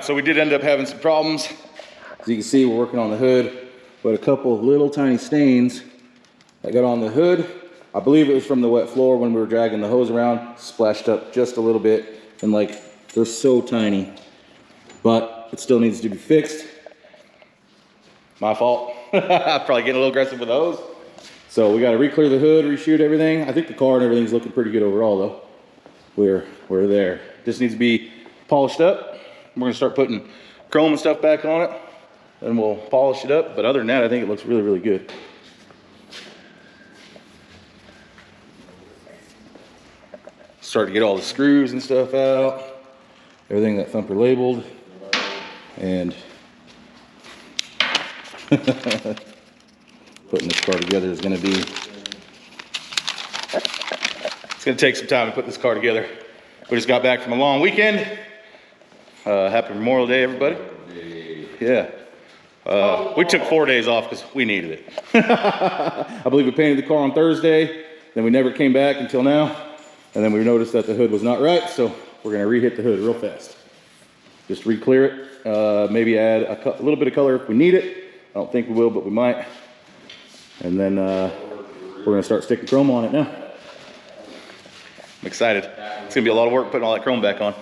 right, so we did end up having some problems. As you can see, we're working on the hood, but a couple little tiny stains that got on the hood. I believe it was from the wet floor when we were dragging the hose around, splashed up just a little bit, and like, they're so tiny, but it still needs to be fixed. My fault. I'm probably getting a little aggressive with the hose. So we got to re-clear the hood, reshoot everything. I think the car and everything's looking pretty good overall though. We're there. Just needs to be polished up. We're gonna start putting chrome and stuff back on it, and we'll polish it up. But other than that, I think it looks really, really good. Start to get all the screws and stuff out. Everything that Thumper labeled. And putting this car together is gonna be, it's gonna take some time to put this car together. We just got back from a long weekend. Happy Memorial Day, everybody. Yeah. We took 4 days off because we needed it. I believe we painted the car on Thursday, then we never came back until now. And then we noticed that the hood was not right, so we're gonna re-hit the hood real fast. Just re-clear it, maybe add a little bit of color if we need it. I don't think we will, but we might. And then we're gonna start sticking chrome on it now. I'm excited. It's gonna be a lot of work putting all that chrome back on.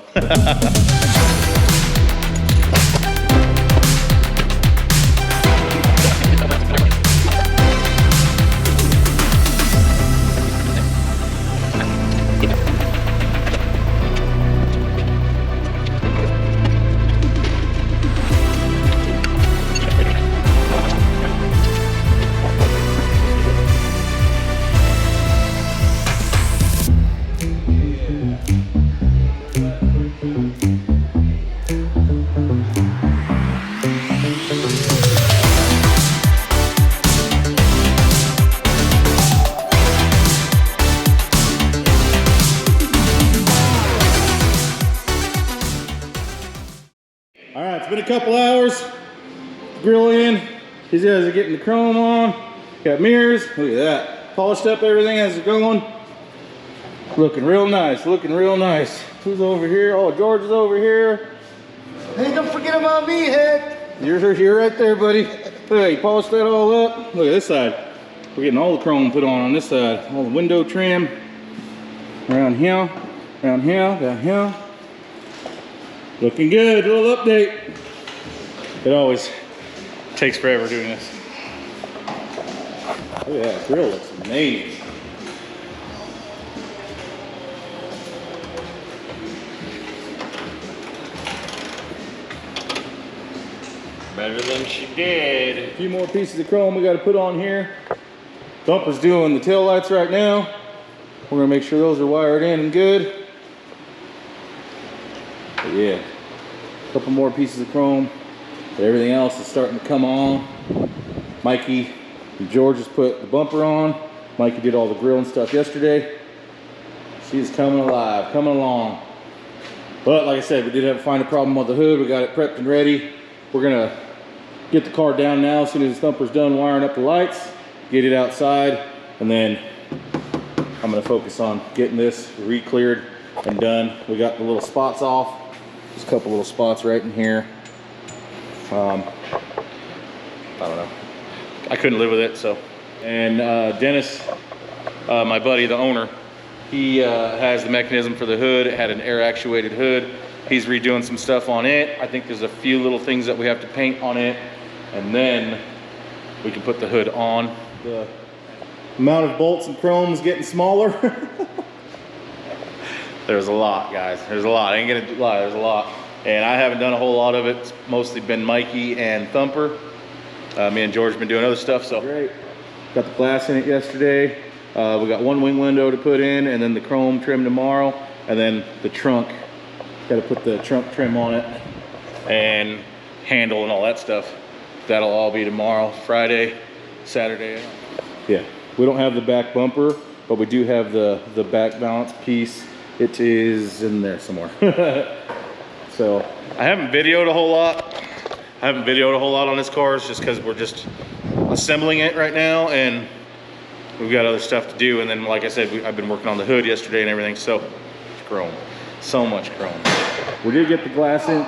All right, it's been a couple hours. Grill in. These guys are getting the chrome on. Got mirrors. Look at that. Polished up everything as it's going. Looking real nice. Looking real nice. Who's over here? Oh, George is over here. Hey, don't forget about me, head. You're right there, buddy. Hey, polished that all up. Look at this side. We're getting all the chrome put on this side. All the window trim. Around here. Down here. Looking good, a little update. It always takes forever doing this. Oh yeah, that grill looks amazing. Better than she did. A few more pieces of chrome we got to put on here. Thumper's doing the tail lights right now. We're gonna make sure those are wired in and good. But yeah, a couple more pieces of chrome. But everything else is starting to come on. Mikey and George just put the bumper on. Mikey did all the grill and stuff yesterday. She's coming alive, coming along. But like I said, we did find a problem with the hood. We got it prepped and ready. We're gonna get the car down now as soon as Thumper's done wiring up the lights, get it outside, and then I'm gonna focus on getting this re-cleared and done. We got the little spots off. There's a couple little spots right in here. I don't know. I couldn't live with it, so. And Dennis, my buddy, the owner, he has the mechanism for the hood. It had an air actuated hood. He's redoing some stuff on it. I think there's a few little things that we have to paint on it, and then we can put the hood on. The amount of bolts and chrome is getting smaller. There's a lot, guys. There's a lot. I ain't gonna lie, there's a lot. And I haven't done a whole lot of it. It's mostly been Mikey and Thumper. Me and George have been doing other stuff, so. Great. Got the glass in it yesterday. We got one wing window to put in, and then the chrome trim tomorrow, and then the trunk. Got to put the trunk trim on it, and handle and all that stuff. That'll all be tomorrow, Friday, Saturday. Yeah, we don't have the back bumper, but we do have the back balance piece. It is in there somewhere. So I haven't videoed a whole lot. On this car. It's just because we're just assembling it right now, and we've got other stuff to do. And then, like I said, I've been working on the hood yesterday and everything. So chrome, so much chrome. We did get the glass in.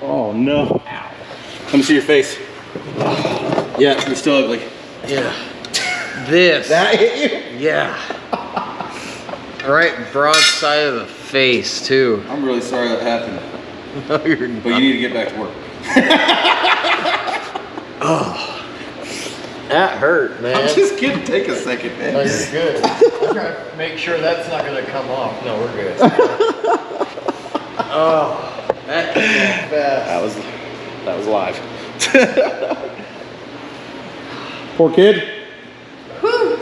Oh no. Let me see your face. Yeah, you're still ugly. Yeah. This. That hit you? Yeah. Right broadside of the face, too. I'm really sorry that happened. No, you're But you need to get back to work. Oh. That hurt, man. I'm just kidding. Take a second, man. Oh, you're good. I'm trying to make sure that's not going to come off. No, we're good. Oh, that came off fast. That was live. Poor kid. Whew.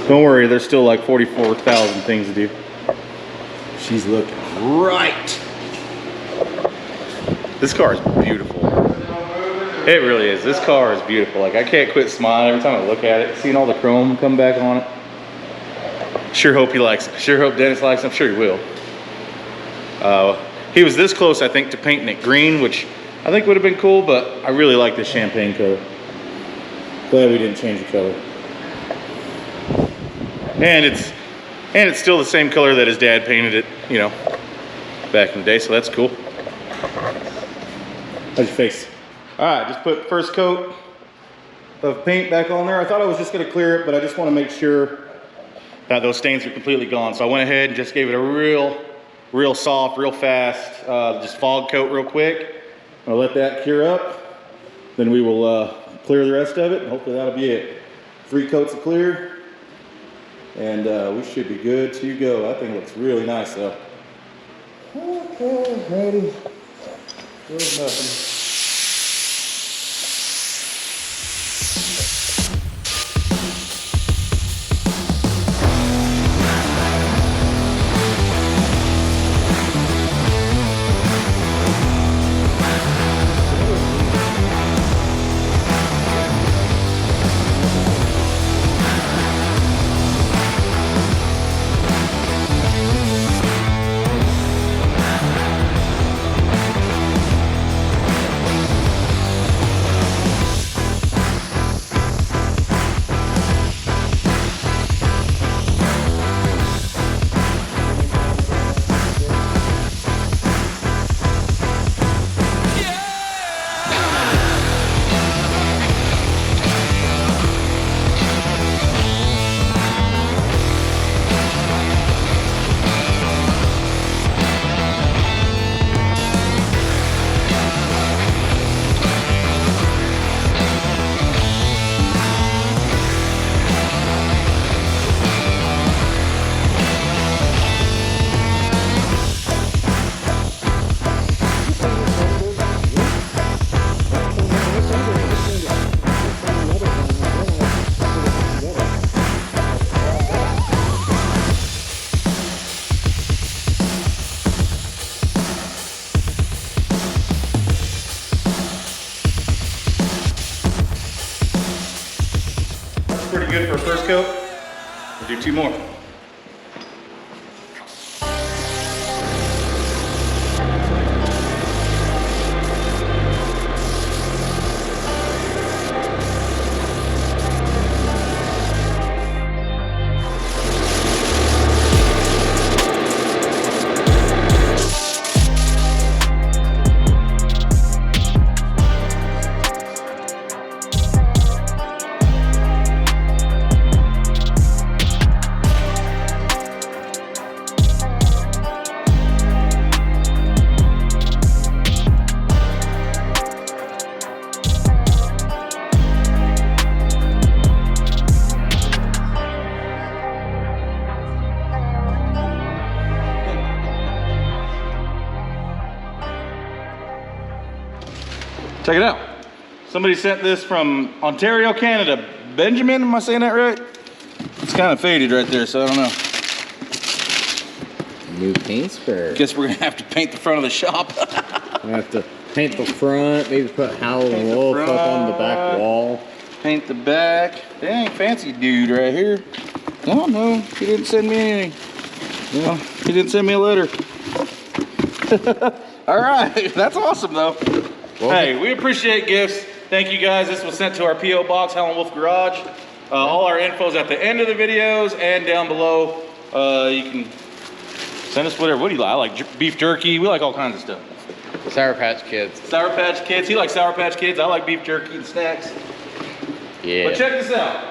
Don't worry, there's still like 44,000 things to do. She's looking right. This car is beautiful. It really is. This car is beautiful. Like, I can't quit smiling every time I look at it. Seeing all the chrome come back on it. Sure hope he likes it. Sure hope Dennis likes it. I'm sure he will. He was this close, I think, to painting it green, which I think would have been cool, but I really like this champagne color. Glad we didn't change the color. And it's still the same color that his dad painted it, you know, back in the day, so that's cool. How's your face? All right, just put first coat of paint back on there. I thought I was just gonna clear it, but I just wanna make sure that those stains are completely gone. So I went ahead and just gave it a real soft, real fast, just fog coat real quick. I'll let that cure up. Then we will clear the rest of it, and hopefully that'll be it. 3 coats of clear, and we should be good to go. That thing looks really nice though. Okay, ready. There's nothing. Pretty good for a first coat. We'll do 2 more. Check it out. Somebody sent this from Ontario, Canada. Benjamin, am I saying that right? It's kind of faded right there, so I don't know. New paint spray. Guess we're gonna have to paint the front of the shop. We have to paint the front, maybe put Howling Wolf up on the back wall. Paint the back. Dang, fancy dude right here. Oh no, he didn't send me anything. No, he didn't send me a letter. All right, that's awesome though. Well, hey, we appreciate gifts. Thank you guys. This was sent to our P.O. Box, Howling Wolf Garage. All our info's at the end of the videos and down below. You can send us whatever. What do you like? I like beef jerky. We like all kinds of stuff. Sour Patch Kids. Sour Patch Kids. He likes Sour Patch Kids. I like beef jerky and snacks. Yeah. But check this out.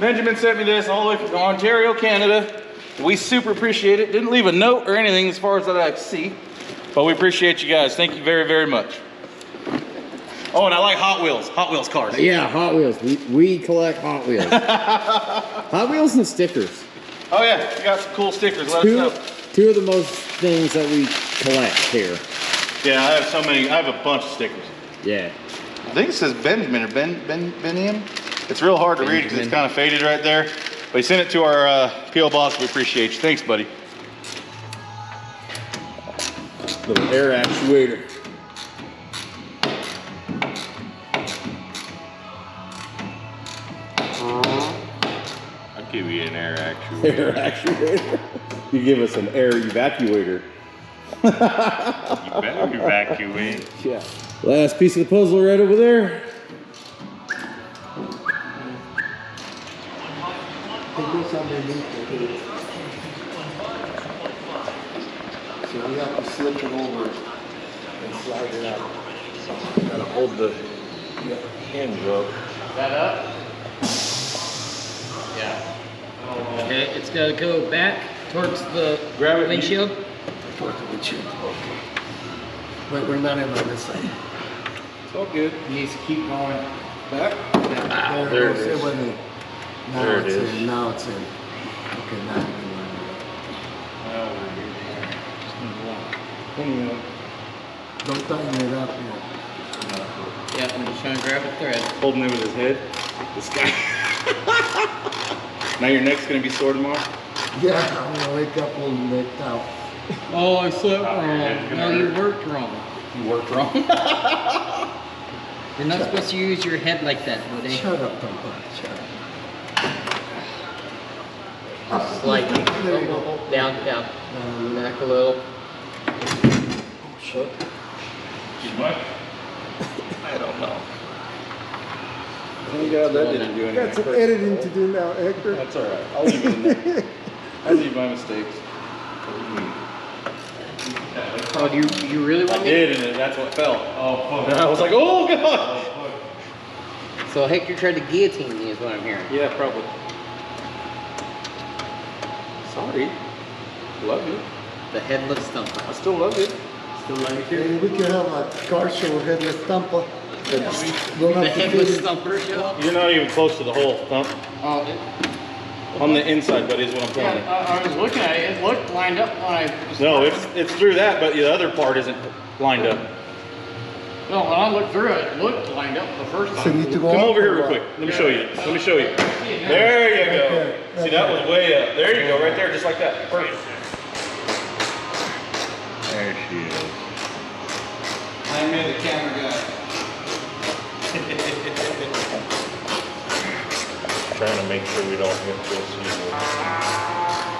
Benjamin sent me this all the way from Ontario, Canada. We super appreciate it. Didn't leave a note or anything as far as that I could see. But we appreciate you guys. Thank you very, very much. Oh, and I like Hot Wheels. Hot Wheels cars. Yeah, Hot Wheels. We collect Hot Wheels. Hot Wheels and stickers. Oh yeah, you got some cool stickers. Let us know. Two of the most things that we collect here. Yeah, I have so many. I have a bunch of stickers. Yeah. I think it says Benjamin or Beniam. It's real hard to read because it's kind of faded right there. But he sent it to our P.O. box. We appreciate you. Thanks, buddy. Little air actuator. I'll give you an air actuator. Air actuator. You give us an air evacuator. You better evacuate. Yeah. Last piece of the puzzle right over there. It goes underneath the hood. So we have to slip it over and slide it out. Gotta hold the hinge up. That up? Yeah. Okay, it's gotta go back towards the windshield. Towards the windshield. Okay. But we're not in on this side. It's all good. It needs to keep going Back? There it goes. is. Wasn't in. Now There it it's is. in. Now it's in. Okay, now it's in. Don't tighten it up yet. Yeah, I'm just trying to grab a thread. Holding it with his head. This guy. Now your neck's gonna be sore tomorrow. Yeah, I'm gonna wake up all necked out. Oh, I slept wrong. No, you worked wrong. You worked wrong. You're not supposed to use your head like that, buddy. Shut up, Thumper. Shut up. Slightly. There you go. Down. Back a little. Shut. Too much? I don't know. Thank God that didn't do anything. Got some editing to do now, Hector. That's all right. I'll leave it in there. I leave my mistakes. Oh, do you really I want me? did, and that's what fell. Oh, and I was like, oh God. So Hector tried to guillotine me is what I'm hearing. Yeah, probably. Sorry. Love you. The headless Thumper. I still love you. Still love you Hey, we could have a car show headless Thumper. Don't The have to headless fit Thumper show? You're not even close to the hole, Thump. Oh, On the inside, buddy, is what I'm telling you. I was looking at it. It looked lined up when I was No, it's through that, but the other part isn't lined up. No, when I looked through it, it looked lined up the first So time. you need to go Come up over here or real what? quick. Let me show you. Let me show you. There you go. Okay, See, that was way up. There you go, right there, just like that. Perfect. There she is. I made the camera guy. Trying to make sure we don't hit this either.